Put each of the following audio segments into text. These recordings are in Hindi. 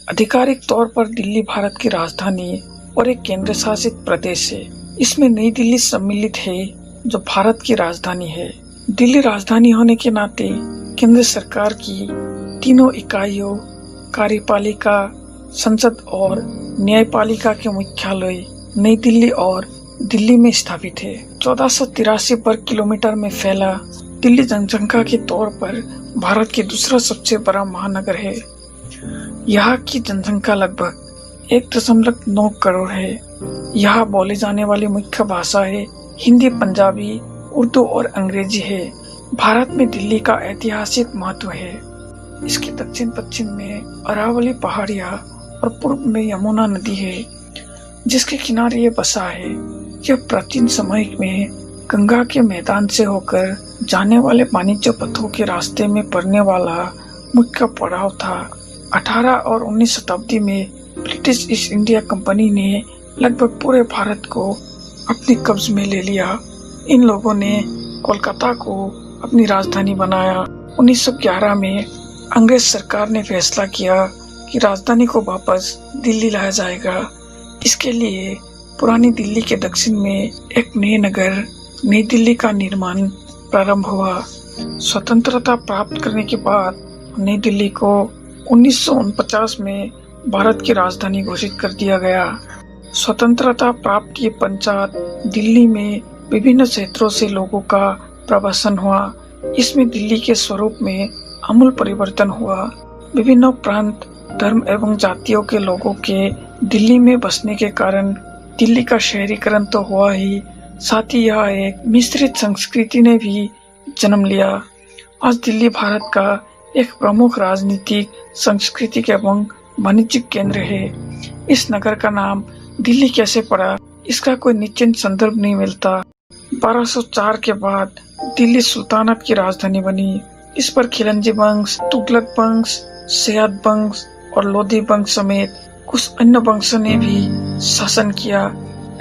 आधिकारिक तौर पर दिल्ली भारत की राजधानी और एक केंद्र शासित प्रदेश है। इसमें नई दिल्ली सम्मिलित है जो भारत की राजधानी है। दिल्ली राजधानी होने के नाते केंद्र सरकार की तीनों इकाइयों कार्यपालिका, संसद और न्यायपालिका के मुख्यालय नई दिल्ली और दिल्ली में स्थापित है। 1483 वर्ग किलोमीटर में फैला दिल्ली जनसंख्या के तौर पर भारत के दूसरा सबसे बड़ा महानगर है। यहाँ की जनसंख्या लगभग 1.9 करोड़ है। यहाँ बोले जाने वाली मुख्य भाषा है हिंदी, पंजाबी, उर्दू और अंग्रेजी है। भारत में दिल्ली का ऐतिहासिक महत्व है। इसके दक्षिण पश्चिम में अरावली पहाड़ियाँ और पूर्व में यमुना नदी है जिसके किनारे ये बसा है। यह प्राचीन समय में गंगा के मैदान से होकर जाने वाले वाणिज्य पथों के रास्ते में पड़ने वाला मुख्य पड़ाव था। 18 और 19 शताब्दी में ब्रिटिश ईस्ट इंडिया कंपनी ने लगभग पूरे भारत को अपने कब्ज में ले लिया। इन लोगों ने कोलकाता को अपनी राजधानी बनाया। 1911 में अंग्रेज सरकार ने फैसला किया कि राजधानी को वापस दिल्ली लाया जाएगा। इसके लिए पुरानी दिल्ली के दक्षिण में एक नए नगर नई दिल्ली का निर्माण प्रारंभ हुआ। स्वतंत्रता प्राप्त करने के बाद नई दिल्ली को 1949 में भारत की राजधानी घोषित कर दिया गया। स्वतंत्रता प्राप्त ये पंचायत दिल्ली में विभिन्न क्षेत्रों से लोगों का प्रवासन हुआ। इसमें दिल्ली के स्वरूप में आमूल परिवर्तन हुआ। विभिन्न प्रांत, धर्म एवं जातियों के लोगों के दिल्ली में बसने के कारण दिल्ली का शहरीकरण तो हुआ ही, साथ ही यह एक मिश्रित संस्कृति ने भी जन्म लिया। आज दिल्ली भारत का एक प्रमुख राजनीतिक, सांस्कृतिक एवं वाणिज्यिक केंद्र है। इस नगर का नाम दिल्ली कैसे पड़ा, इसका कोई निश्चित संदर्भ नहीं मिलता। 1204 के बाद दिल्ली सुल्तानत की राजधानी बनी। इस पर खिलजी वंश, तुगलक वंश, सयाद वंश और लोधी वंश समेत कुछ अन्य वंशों ने भी शासन किया।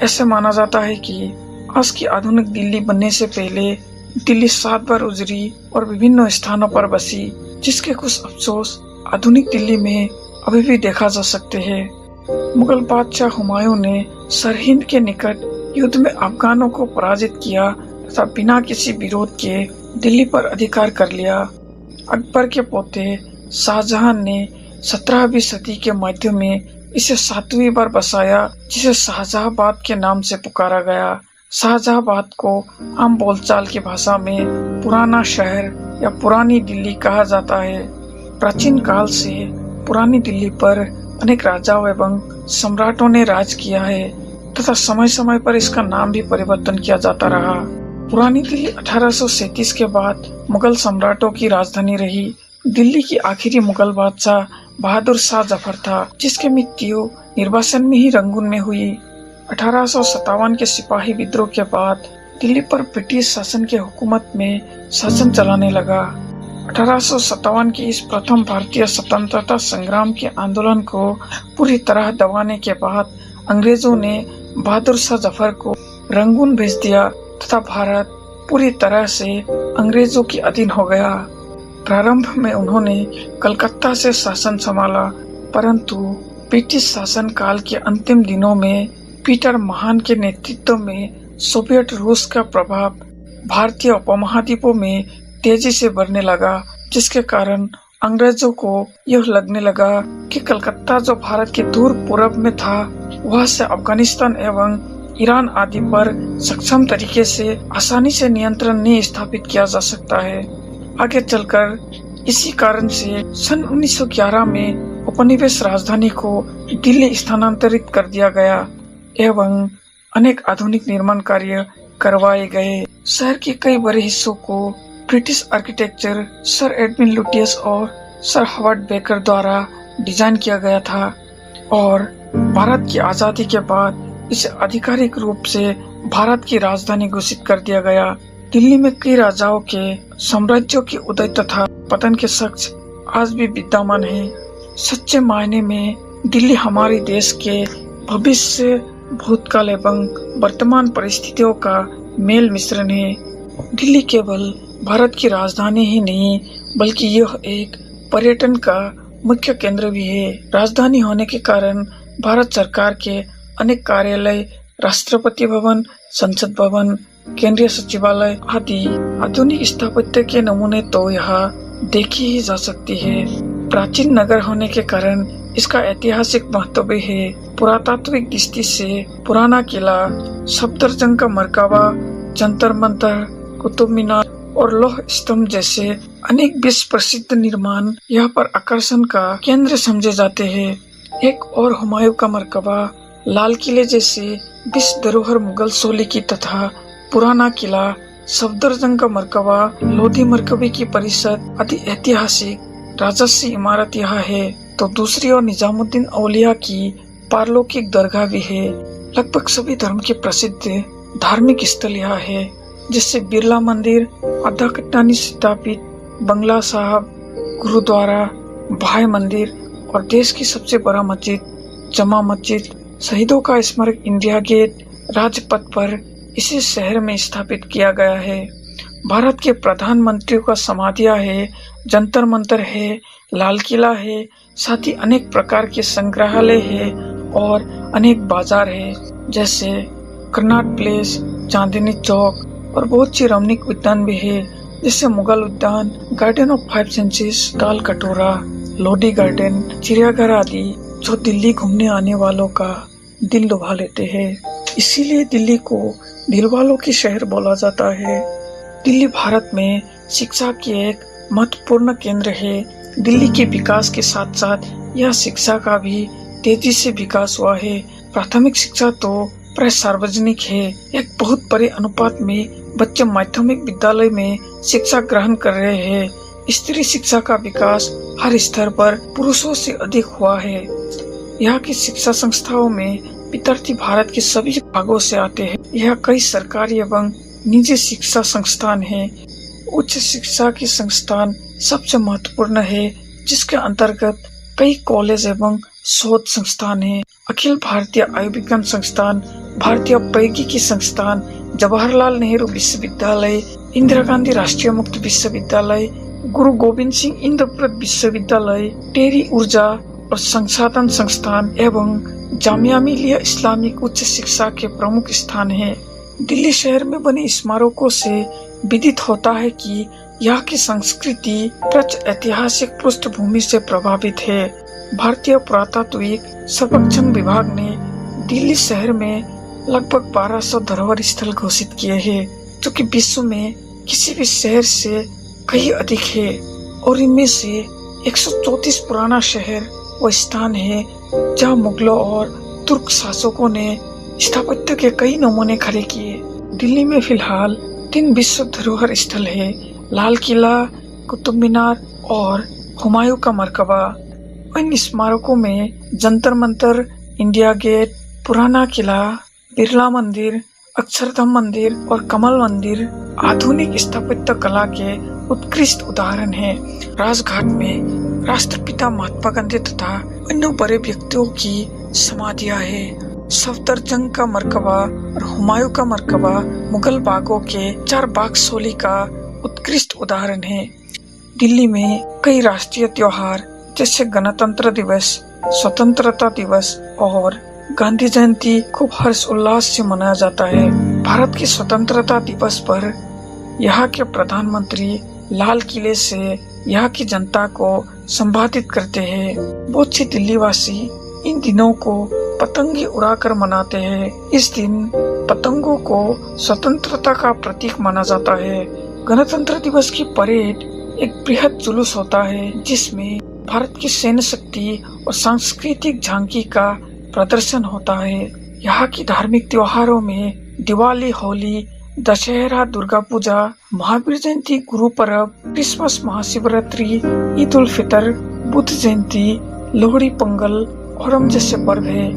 ऐसे माना जाता है कि आज की आधुनिक दिल्ली बनने से पहले दिल्ली 7 बार उजरी और विभिन्न स्थानों पर बसी, जिसके कुछ अफसोस आधुनिक दिल्ली में अभी भी देखा जा सकते हैं। मुगल बादशाह हुमायूं ने सरहिंद के निकट युद्ध में अफगानों को पराजित किया तथा बिना किसी विरोध के दिल्ली पर अधिकार कर लिया। अकबर के पोते शाहजहां ने 17वीं सदी के मध्य में इसे 7वीं बार बसाया, जिसे शाहजहाबाद के नाम से पुकारा गया। शाहजहाबाद को आम बोलचाल की भाषा में पुराना शहर या पुरानी दिल्ली कहा जाता है। प्राचीन काल से पुरानी दिल्ली पर अनेक राजाओं एवं सम्राटों ने राज किया है तथा समय समय पर इसका नाम भी परिवर्तन किया जाता रहा। पुरानी दिल्ली 1837 के बाद मुगल सम्राटों की राजधानी रही। दिल्ली की आखिरी मुगल बादशाह बहादुर शाह जफर था, जिसकी मृत्यु निर्वासन में ही रंगून में हुई। 1857 के सिपाही विद्रोह के बाद दिल्ली पर ब्रिटिश शासन के हुकूमत में शासन चलाने लगा। 1857 की इस प्रथम भारतीय स्वतंत्रता संग्राम के आंदोलन को पूरी तरह दबाने के बाद अंग्रेजों ने बहादुर शाह जफर को रंगून भेज दिया तथा भारत पूरी तरह से अंग्रेजों के अधीन हो गया। प्रारंभ में उन्होंने कलकत्ता से शासन संभाला, परंतु ब्रिटिश शासन काल के अंतिम दिनों में पीटर महान के नेतृत्व में सोवियत रूस का प्रभाव भारतीय उपमहाद्वीपों में तेजी से बढ़ने लगा, जिसके कारण अंग्रेजों को यह लगने लगा कि कलकत्ता जो भारत के दूर पूर्व में था, वहां से अफगानिस्तान एवं ईरान आदि पर सक्षम तरीके से आसानी से नियंत्रण नहीं स्थापित किया जा सकता है। आगे चलकर इसी कारण से सन 1911 में उपनिवेश राजधानी को दिल्ली स्थानांतरित कर दिया गया एवं अनेक आधुनिक निर्माण कार्य करवाए गए। शहर के कई बड़े हिस्सों को British architecture sir Edwin Lutyens और सर हॉवर्ड बेकर द्वारा डिजाइन किया गया था और भारत की आजादी के बाद इसे आधिकारिक रूप से भारत की राजधानी घोषित कर दिया गया। दिल्ली में कई राजाओं के साम्राज्यों की उदय तथा पतन के साक्ष्य आज भी विद्यमान है। सच्चे मायने में दिल्ली हमारे देश के भविष्य, भूतकाल एवं वर्तमान परिस्थितियों का मेल मिश्रण है। दिल्ली केवल भारत की राजधानी ही नहीं बल्कि यह एक पर्यटन का मुख्य केंद्र भी है। राजधानी होने के कारण भारत सरकार के अनेक कार्यालय, राष्ट्रपति भवन, संसद भवन, केंद्रीय सचिवालय आदि आधुनिक स्थापत्य के नमूने तो यहाँ देखी ही जा सकती है। प्राचीन नगर होने के कारण इसका ऐतिहासिक महत्व भी है। पुरातात्विक दृष्टि से पुराना किला, सफदरजंग का मरकबा, जंतर मंतर, कुतुब मीनार और लौह स्तंभ जैसे अनेक विश्व प्रसिद्ध निर्माण यहाँ पर आकर्षण का केंद्र समझे जाते हैं। एक और हुमायूं का मरकबा, लाल किले जैसे विश्व धरोहर मुगल शैली की तथा पुराना किला, सफदरजंग का मरकबा, लोधी मरकबे की परिषद आदि ऐतिहासिक राजसी इमारत यहाँ है। तो दूसरी ओर निजामुद्दीन औलिया की पारलौकिक दरगाह भी है। लगभग सभी धर्म के प्रसिद्ध धार्मिक स्थल यहाँ है, जिससे बिरला मंदिर, आधा कट्टानी स्थापित बंगला साहब, गुरुद्वारा, भाई मंदिर और देश की सबसे बड़ा मस्जिद जमा मस्जिद, शहीदों का स्मारक इंडिया गेट, राजपथ पर इसी शहर में स्थापित किया गया है। भारत के प्रधानमंत्रियों का समाधियां है, जंतर मंतर है, लाल किला है, साथ ही अनेक प्रकार के संग्रहालय है और अनेक बाजार है, जैसे कर्नाट प्लेस, चांदनी चौक और बहुत सी रमणीक उद्यान भी है, जैसे मुगल उद्यान, गार्डन ऑफ 5 सेंसेस, ताल कटोरा, लोधी गार्डन, चिड़ियाघर आदि, जो दिल्ली घूमने आने वालों का दिल लुभा लेते हैं। इसीलिए दिल्ली को दिल वालों की शहर बोला जाता है। दिल्ली भारत में शिक्षा की एक महत्वपूर्ण केंद्र है। दिल्ली के विकास के साथ साथ यह शिक्षा का भी तेजी से विकास हुआ है। प्राथमिक शिक्षा तो प्राय सार्वजनिक है। एक बहुत बड़े अनुपात में बच्चे माध्यमिक विद्यालय में शिक्षा ग्रहण कर रहे हैं। स्त्री शिक्षा का विकास हर स्तर पर पुरुषों से अधिक हुआ है। यहाँ की शिक्षा संस्थाओं में विद्यार्थी भारत के सभी भागों से आते हैं। यहाँ कई सरकारी एवं निजी शिक्षा संस्थान हैं। उच्च शिक्षा के संस्थान सबसे महत्वपूर्ण है, जिसके अंतर्गत कई कॉलेज एवं शोध संस्थान हैं। अखिल भारतीय आयुर्विज्ञान संस्थान, भारतीय प्रौद्योगिकी संस्थान, जवाहरलाल नेहरू विश्वविद्यालय, इंदिरा गांधी राष्ट्रीय मुक्त विश्वविद्यालय, गुरु गोविंद सिंह इंद्रप्रस्थ विश्वविद्यालय, टेरी ऊर्जा और संसाधन संस्थान एवं जामिया मिलिया इस्लामिक उच्च शिक्षा के प्रमुख स्थान हैं। दिल्ली शहर में बने स्मारकों से विदित होता है कि यहाँ की संस्कृति प्रच ऐतिहासिक पृष्ठभूमि से प्रभावित है। भारतीय पुरातात्विक सर्वेक्षण विभाग ने दिल्ली शहर में लगभग 1200 धरोहर स्थल घोषित किए हैं, जो कि विश्व में किसी भी शहर से कहीं अधिक है। और इनमें से 134 पुराना शहर वो स्थान है जहाँ मुगलों और तुर्क शासकों ने स्थापत्य के कई नमूने खड़े किए। दिल्ली में फिलहाल 3 विश्व धरोहर स्थल है, लाल किला, कुतुब मीनार और हुमायूं का मरकबा। इन स्मारकों में जंतर मंतर, इंडिया गेट, पुराना किला, बिरला मंदिर, अक्षरधाम मंदिर और कमल मंदिर आधुनिक स्थापत्य कला के उत्कृष्ट उदाहरण हैं। राजघाट में राष्ट्रपिता महात्मा गांधी तथा अन्य बड़े व्यक्तियों की समाधियां हैं। सफदरजंग का मरकबा और हुमायूं का मरकबा मुगल बागों के 4 बाग शैली का उत्कृष्ट उदाहरण है। दिल्ली में कई राष्ट्रीय त्योहार जैसे गणतंत्र दिवस, स्वतंत्रता दिवस और गांधी जयंती खूब हर्ष उल्लास से मनाया जाता है। भारत के स्वतंत्रता दिवस पर यहाँ के प्रधानमंत्री लाल किले से यहाँ की जनता को संबोधित करते हैं। बहुत से दिल्ली वासी इन दिनों को पतंगे उड़ाकर मनाते हैं। इस दिन पतंगों को स्वतंत्रता का प्रतीक माना जाता है। गणतंत्र दिवस की परेड एक बृहद जुलूस होता है, जिसमें भारत की सैन्य शक्ति और सांस्कृतिक झांकी का प्रदर्शन होता है। यहाँ की धार्मिक त्योहारों में दिवाली, होली, दशहरा, दुर्गा पूजा, महावीर जयंती, गुरु पर्व, क्रिसमस, महाशिवरात्रि, ईद उल फितर, बुद्ध जयंती, लोहड़ी, पोंगल, ओणम जैसे पर्व है।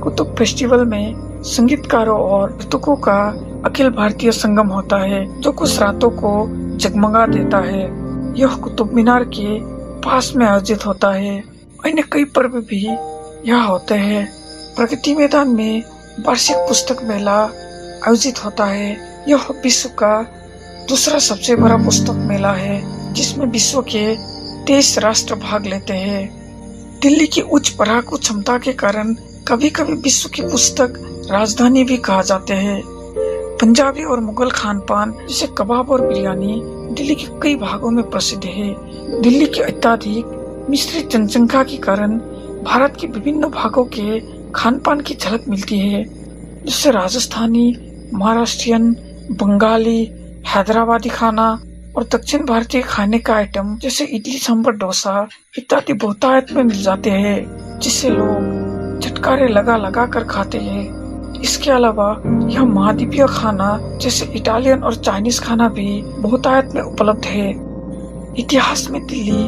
कुतुब फेस्टिवल में संगीतकारों और नर्तकों का अखिल भारतीय संगम होता है, जो कुछ रातों को जगमगा देता है। यह कुतुब मीनार के पास में आयोजित होता है। अन्य कई पर्व भी यहाँ होते हैं। प्रगति मैदान में वार्षिक पुस्तक मेला आयोजित होता है। यह विश्व का दूसरा सबसे बड़ा पुस्तक मेला है, जिसमें विश्व के 23 राष्ट्र भाग लेते हैं। दिल्ली की उच्च पराक्रम क्षमता के कारण कभी कभी विश्व की पुस्तक राजधानी भी कहा जाते हैं। पंजाबी और मुगल खान पान जैसे कबाब और बिरयानी दिल्ली के कई भागों में प्रसिद्ध है। दिल्ली की अत्यधिक मिश्रित जनसंख्या के कारण भारत के विभिन्न भागों के खान पान की झलक मिलती है, जिससे राजस्थानी, महाराष्ट्रियन, बंगाली, हैदराबादी खाना और दक्षिण भारतीय खाने का आइटम जैसे इडली, सांभर, डोसा इत्यादि बहुतायत में मिल जाते हैं, जिससे लोग चटकारे लगा लगा कर खाते हैं। इसके अलावा यह महाद्वीपीय खाना जैसे इटालियन और चाइनीज खाना भी बहुतायत में उपलब्ध है। इतिहास में दिल्ली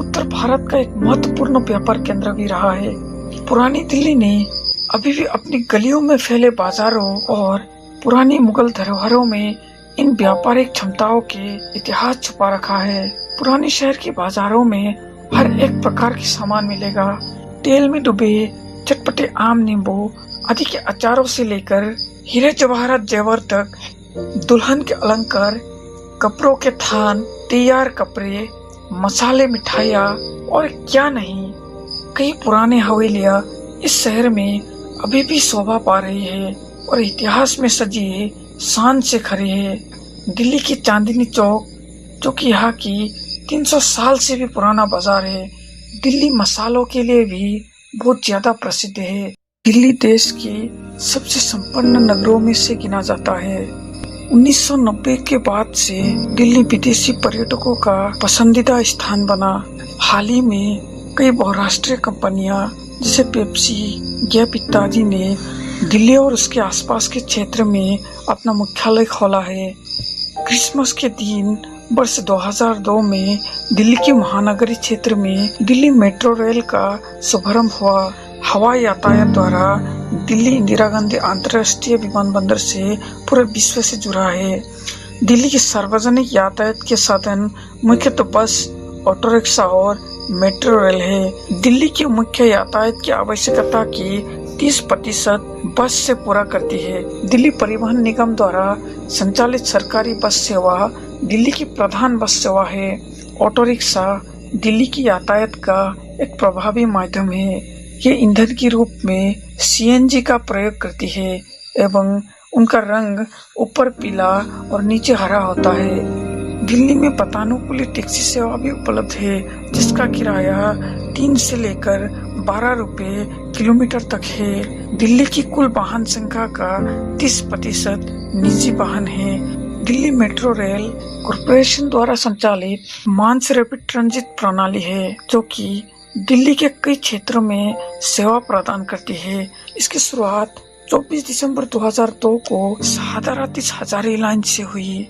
उत्तर भारत का एक महत्वपूर्ण व्यापार केंद्र भी रहा है। पुरानी दिल्ली ने अभी भी अपनी गलियों में फैले बाजारों और पुरानी मुगल धरोहरों में इन व्यापारिक क्षमताओं के इतिहास छुपा रखा है। पुराने शहर के बाजारों में हर एक प्रकार की सामान मिलेगा। तेल में डूबे चटपटे आम, नींबू आदि के अचारों से लेकर हीरे जवाहरात जेवर तक, दुल्हन के अलंकार, कपड़ों के थान, तैयार कपड़े, मसाले, मिठाइयाँ और क्या नहीं, कई पुराने हवेलियाँ इस शहर में अभी भी शोभा पा रही है और इतिहास में सजी शान से खड़ी है। दिल्ली की चांदनी चौक, जो कि यहाँ की 300 साल से भी पुराना बाजार है, दिल्ली मसालों के लिए भी बहुत ज्यादा प्रसिद्ध है। दिल्ली देश की सबसे संपन्न नगरों में से गिना जाता है। 1990 के बाद से दिल्ली विदेशी पर्यटकों का पसंदीदा स्थान बना। हाल ही में कई बहुराष्ट्रीय कंपनियां जैसे पेप्सी, गैप इत्यादि ने दिल्ली और उसके आसपास के क्षेत्र में अपना मुख्यालय खोला है। क्रिसमस के दिन वर्ष 2002 में दिल्ली के महानगरी क्षेत्र में दिल्ली मेट्रो रेल का शुभारंभ हुआ। हवाई यातायात द्वारा दिल्ली इंदिरा गांधी अंतर्राष्ट्रीय विमानबंदर से पूरे विश्व से जुड़ा है। दिल्ली के सार्वजनिक यातायात के साधन मुख्यतः बस, ऑटो रिक्शा और मेट्रो रेल है। दिल्ली की मुख्य यातायात की आवश्यकता की 30% बस से पूरा करती है। दिल्ली परिवहन निगम द्वारा संचालित सरकारी बस सेवा दिल्ली की प्रधान बस सेवा है। ऑटो रिक्शा दिल्ली की यातायात का एक प्रभावी माध्यम है। ये ईंधन के रूप में सीएनजी का प्रयोग करती है एवं उनका रंग ऊपर पीला और नीचे हरा होता है। दिल्ली में वातानुकूलित टैक्सी सेवा भी उपलब्ध है, जिसका किराया 3 से लेकर 12 रुपए किलोमीटर तक है। दिल्ली की कुल वाहन संख्या का 30% निजी वाहन है। दिल्ली मेट्रो रेल कॉरपोरेशन द्वारा संचालित मास रैपिड ट्रांजिट प्रणाली है, जो कि दिल्ली के कई क्षेत्रों में सेवा प्रदान करती है। इसकी शुरुआत 24 दिसंबर 2002 को शाहदरा-तीस हजारी लाइन से हुई।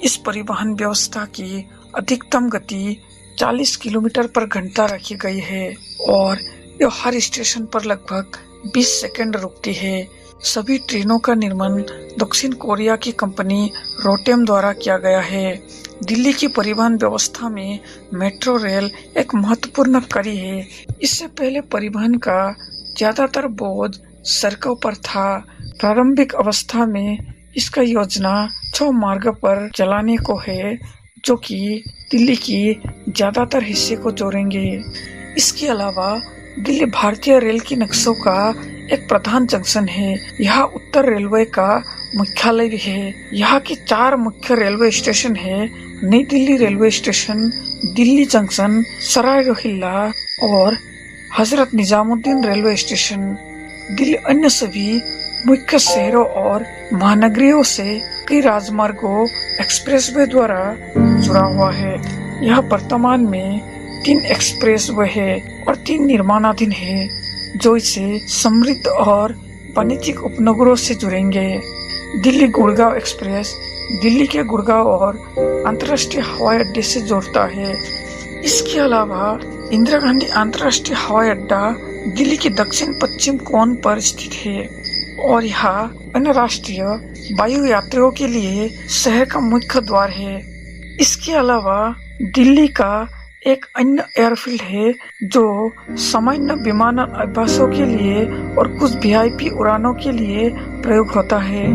इस परिवहन व्यवस्था की अधिकतम गति 40 किलोमीटर पर घंटा रखी गई है और यह हर स्टेशन पर लगभग 20 सेकंड रुकती है। सभी ट्रेनों का निर्माण दक्षिण कोरिया की कंपनी रोटेम द्वारा किया गया है। दिल्ली की परिवहन व्यवस्था में मेट्रो रेल एक महत्वपूर्ण कड़ी है। इससे पहले परिवहन का ज्यादातर बोझ सड़कों पर था। प्रारंभिक अवस्था में इसका योजना 6 मार्ग पर चलाने को है, जो कि दिल्ली की ज्यादातर हिस्से को जोड़ेंगे। इसके अलावा दिल्ली भारतीय रेल की नक्शों का एक प्रधान जंक्शन है। यहाँ उत्तर रेलवे का मुख्यालय भी है। यहाँ की 4 मुख्य रेलवे स्टेशन है: Nai Delhi railway station, Delhi junction, Sarai Rohilla और हजरत निजामुद्दीन रेलवे स्टेशन। दिल्ली अन्य सभी मुख्य शहरों और महानगरियों से कई राजमार्गों, एक्सप्रेसवे द्वारा जुड़ा हुआ है। यह वर्तमान में 3 एक्सप्रेसवे है और 3 निर्माणाधीन है, जो इसे समृद्ध और वाणिज्यिक उपनगरों से जुड़ेंगे। दिल्ली गुड़गांव एक्सप्रेस दिल्ली के गुड़गांव और अंतर्राष्ट्रीय हवाई अड्डे से जोड़ता है। इसके अलावा इंदिरा गांधी अंतर्राष्ट्रीय हवाई अड्डा दिल्ली के दक्षिण पश्चिम कोण पर स्थित है और यहाँ अन्य राष्ट्रीय वायु यात्रियों के लिए शहर का मुख्य द्वार है। इसके अलावा दिल्ली का एक अन्य एयरफील्ड है, जो सामान्य विमानन अभ्यासों के लिए और कुछ वीआईपी उड़ानों के लिए प्रयोग होता है।